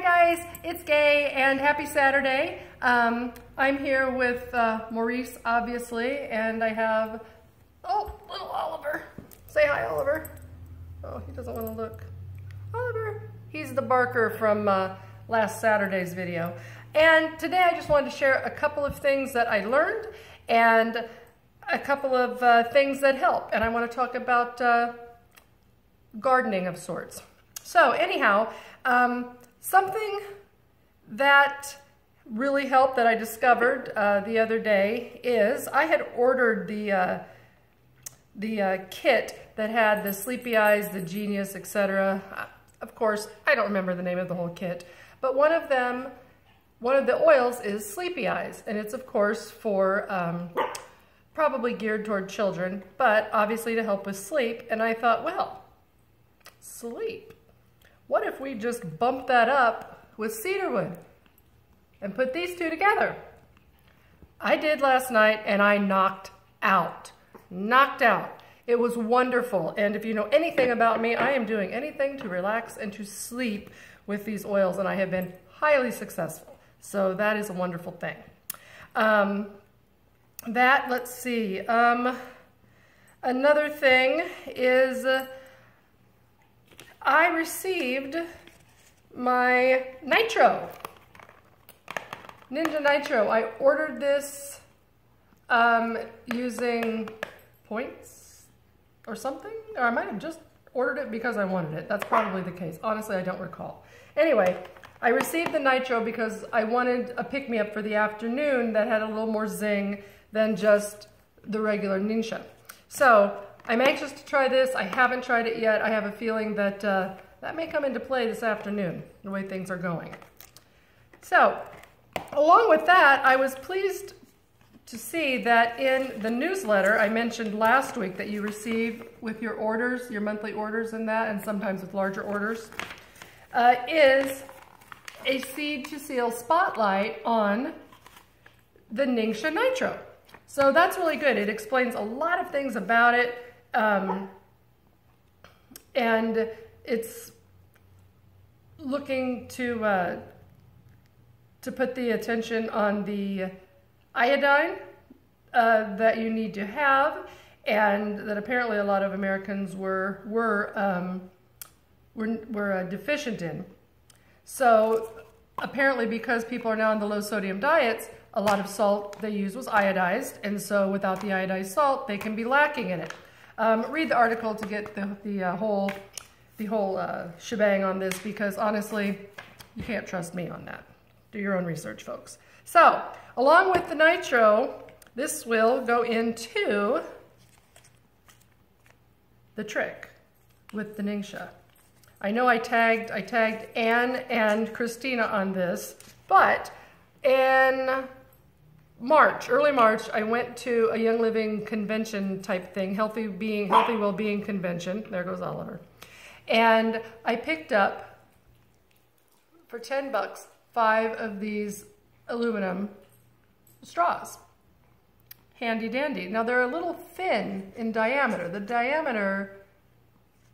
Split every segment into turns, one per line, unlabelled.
Hi guys, it's Gay and happy Saturday. I'm here with Maurice, obviously, and I have, little Oliver. Say hi, Oliver. Oh, he doesn't want to look. Oliver. He's the barker from last Saturday's video. And today I just wanted to share a couple of things that I learned and a couple of things that help. And I want to talk about gardening of sorts. So anyhow, something that really helped that I discovered the other day is I had ordered the kit that had the Sleepy Eyes, the Genius, etc. Of course, I don't remember the name of the whole kit, but one of the oils is Sleepy Eyes, and it's of course for probably geared toward children, but obviously to help with sleep. And I thought, well, sleep. What if we just bump that up with cedarwood and put these two together? I did last night and I knocked out. It was wonderful. And if you know anything about me, I am doing anything to relax and to sleep with these oils, and I have been highly successful. So that is a wonderful thing. Let's see. Another thing is I received my Nitro. Ninja Nitro. I ordered this using points or something, or I might have just ordered it because I wanted it. That's probably the case. Honestly, I don't recall. Anyway, I received the Nitro because I wanted a pick-me-up for the afternoon that had a little more zing than just the regular NingXia. So I'm anxious to try this. I haven't tried it yet. I have a feeling that that may come into play this afternoon, the way things are going. So along with that, I was pleased to see that in the newsletter I mentioned last week that you receive with your orders, your monthly orders and that, and sometimes with larger orders, is a Seed to Seal spotlight on the NingXia Nitro. So that's really good. It explains a lot of things about it, and it's looking to put the attention on the iodine that you need to have, and that apparently a lot of Americans were deficient in. So apparently, because people are now on the low sodium diets, a lot of salt they use was iodized, and so without the iodized salt, they can be lacking in it. Read the article to get the whole shebang on this, because honestly, you can't trust me on that. Do your own research, folks. So, along with the Nitro, this will go into the trick with the NingXia. I know I tagged Anne and Christina on this, but in March, early March, I went to a Young Living convention type thing, Healthy Well-Being convention. There goes Oliver. And I picked up, for 10 bucks, 5 of these aluminum straws. Handy dandy. Now they're a little thin in diameter. The diameter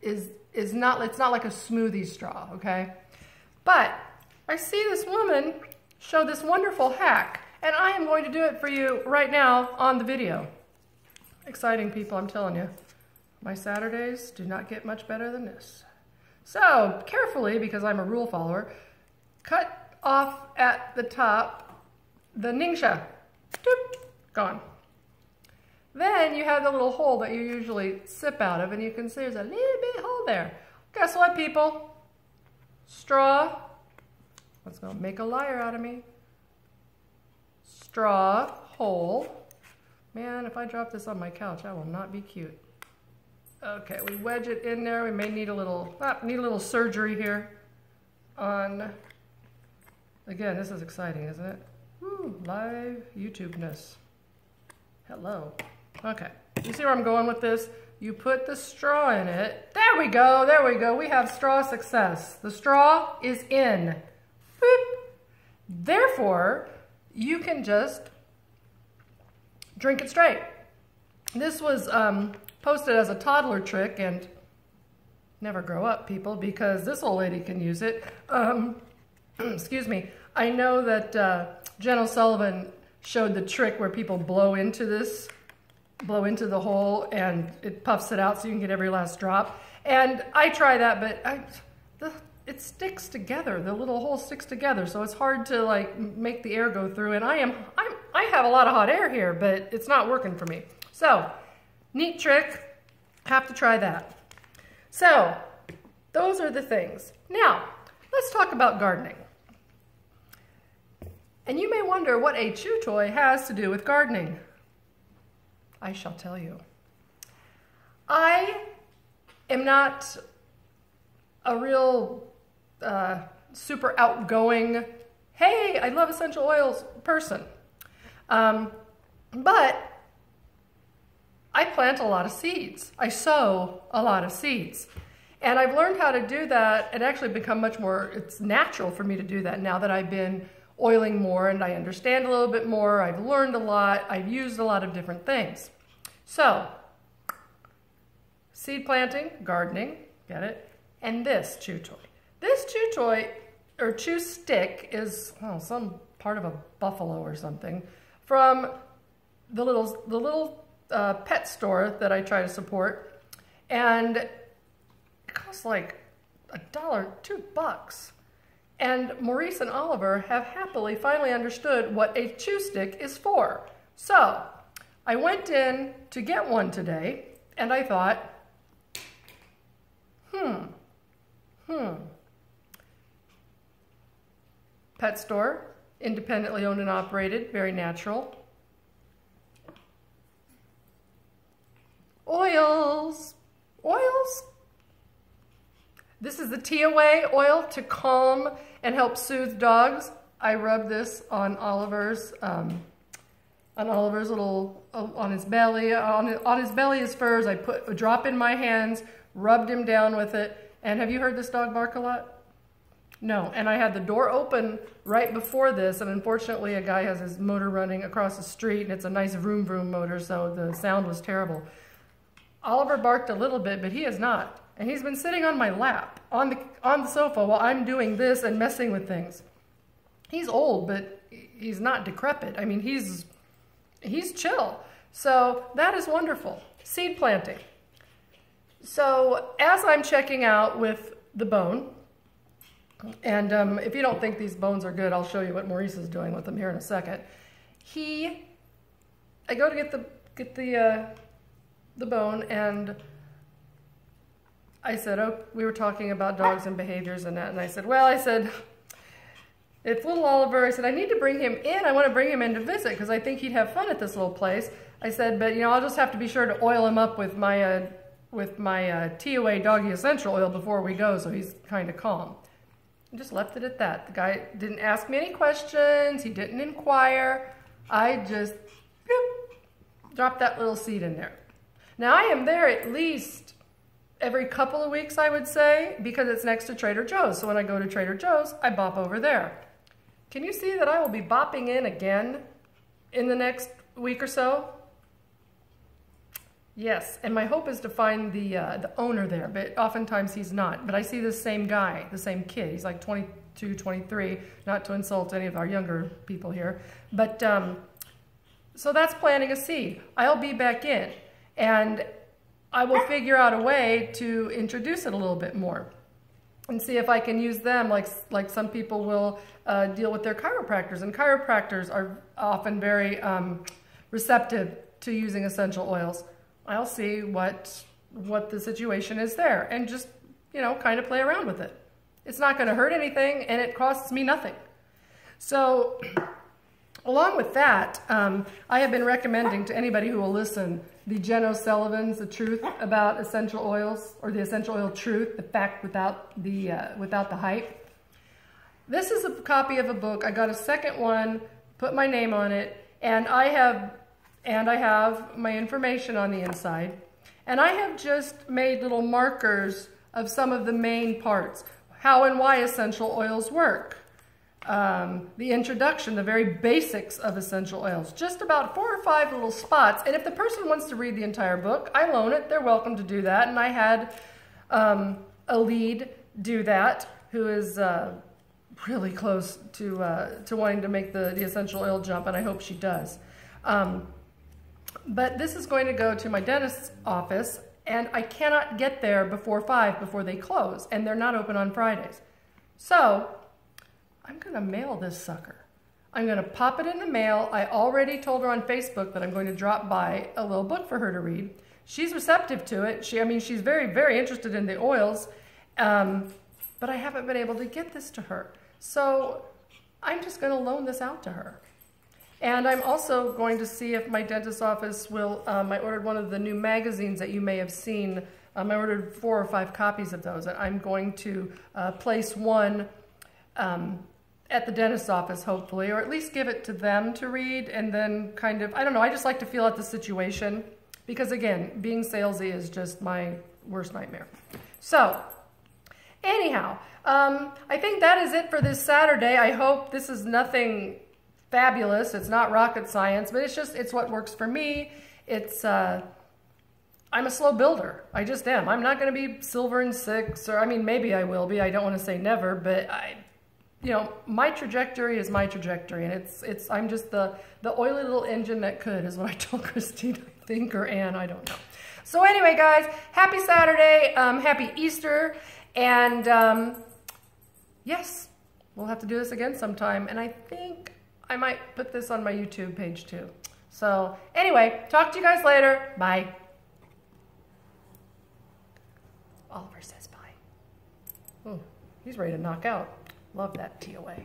is not, it's not like a smoothie straw, okay? But I see this woman show this wonderful hack, and I am going to do it for you right now on the video. Exciting, people, I'm telling you. My Saturdays do not get much better than this. So, carefully, because I'm a rule follower, cut off at the top the NingXia. Doop, gone. Then you have the little hole that you usually sip out of, and you can see there's a little bit hole there. Guess what, people? Straw. What's going to make a liar out of me? Straw hole. Man, if I drop this on my couch, I will not be cute. Okay, we wedge it in there. We may need a little surgery here on. Again, this is exciting, isn't it? Woo, live YouTube-ness. Hello. Okay, you see where I'm going with this? You put the straw in it. There we go, there we go. We have straw success. The straw is in. Boop. Therefore, you can just drink it straight. This was posted as a toddler trick, and never grow up, people, because this old lady can use it. excuse me, I know that Jen O'Sullivan showed the trick where people blow into the hole and it puffs it out so you can get every last drop. And I try that, but it sticks together. The little hole sticks together, so it's hard to like make the air go through. And I have a lot of hot air here, but it's not working for me. So, neat trick. Have to try that. So, those are the things. Now, let's talk about gardening. And you may wonder what a chew toy has to do with gardening. I shall tell you. I am not a real super outgoing, hey, I love essential oils person. But I plant a lot of seeds. I sow a lot of seeds. And I've learned how to do that and actually become much more, it's natural for me to do that now that I've been oiling more and I understand a little bit more. I've learned a lot. I've used a lot of different things. So, seed planting, gardening, get it? And this chew toy. This chew toy, or chew stick, is some part of a buffalo or something from the little pet store that I try to support. And it costs like $1, $2. And Maurice and Oliver have happily finally understood what a chew stick is for. So, I went in to get one today, and I thought, Pet store, independently owned and operated, very natural. Oils. This is the Tea-Away oil to calm and help soothe dogs. I rub this on Oliver's little, on his belly. On his belly, his furs. I put a drop in my hands, rubbed him down with it. And have you heard this dog bark a lot? No. And I had the door open right before this, and unfortunately a guy has his motor running across the street, and it's a nice vroom vroom motor, so the sound was terrible. Oliver barked a little bit, but he has not. And he's been sitting on my lap, on the sofa, while I'm doing this and messing with things. He's old, but he's not decrepit. I mean, he's chill. So that is wonderful. Seed planting. So as I'm checking out with the bone, and if you don't think these bones are good, I'll show you what Maurice is doing with them here in a second. I go to get the bone, and I said, oh, we were talking about dogs and behaviors and that, and I said, if little Oliver, I said, I need to bring him in. I want to bring him in to visit because I think he'd have fun at this little place. I said, but I'll just have to be sure to oil him up with my Tea-Away Doggy Essential Oil before we go, so he's kind of calm. I just left it at that. The guy didn't ask me any questions. He didn't inquire. I just dropped that little seed in there. Now, I am there at least every couple of weeks, I would say, because it's next to Trader Joe's. So when I go to Trader Joe's, I bop over there. Can you see that I will be bopping in again in the next week or so? Yes, and my hope is to find the owner there, but oftentimes he's not. But I see the same guy, the same kid. He's like 22, 23, not to insult any of our younger people here. But, so that's planting a seed. I'll be back in, and I will figure out a way to introduce it a little bit more and see if I can use them like some people will deal with their chiropractors. And chiropractors are often very receptive to using essential oils. I'll see what the situation is there and just, kind of play around with it. It's not going to hurt anything, and it costs me nothing. So along with that, I have been recommending to anybody who will listen the Jen O'Sullivan's The Truth About Essential Oils, or the Essential Oil Truth, the fact without the hype. This is a copy of a book. I got a second one, put my name on it, and I have my information on the inside. And I have just made little markers of some of the main parts, how and why essential oils work. The introduction, the very basics of essential oils, just about 4 or 5 little spots. And if the person wants to read the entire book, I loan it, they're welcome to do that. And I had a lead do that, who is really close to wanting to make the essential oil jump, and I hope she does. But this is going to go to my dentist's office, and I cannot get there before 5 before they close, and they're not open on Fridays. So I'm going to mail this sucker. I'm going to pop it in the mail. I already told her on Facebook that I'm going to drop by a little book for her to read. She's receptive to it. She's very, very interested in the oils, but I haven't been able to get this to her. So I'm just going to loan this out to her. And I'm also going to see if my dentist's office will, I ordered one of the new magazines that you may have seen. I ordered 4 or 5 copies of those. And I'm going to place one at the dentist's office, hopefully, or at least give it to them to read, and then kind of, I don't know, I just like to feel out the situation, because again, being salesy is just my worst nightmare. So, anyhow, I think that is it for this Saturday. I hope this is nothing fabulous. It's not rocket science, but it's what works for me. I'm a slow builder. I just am. I'm not going to be silver in 6, or I mean, maybe I will be. I don't want to say never, but my trajectory is my trajectory, and I'm just the oily little engine that could, is what I told Christine, I think, or Ann, I don't know. So anyway, guys, happy Saturday, happy Easter, and yes, we'll have to do this again sometime, and I think I might put this on my YouTube page too. So anyway, talk to you guys later. Bye. Oliver says bye. Oh, he's ready to knock out. Love that TOA.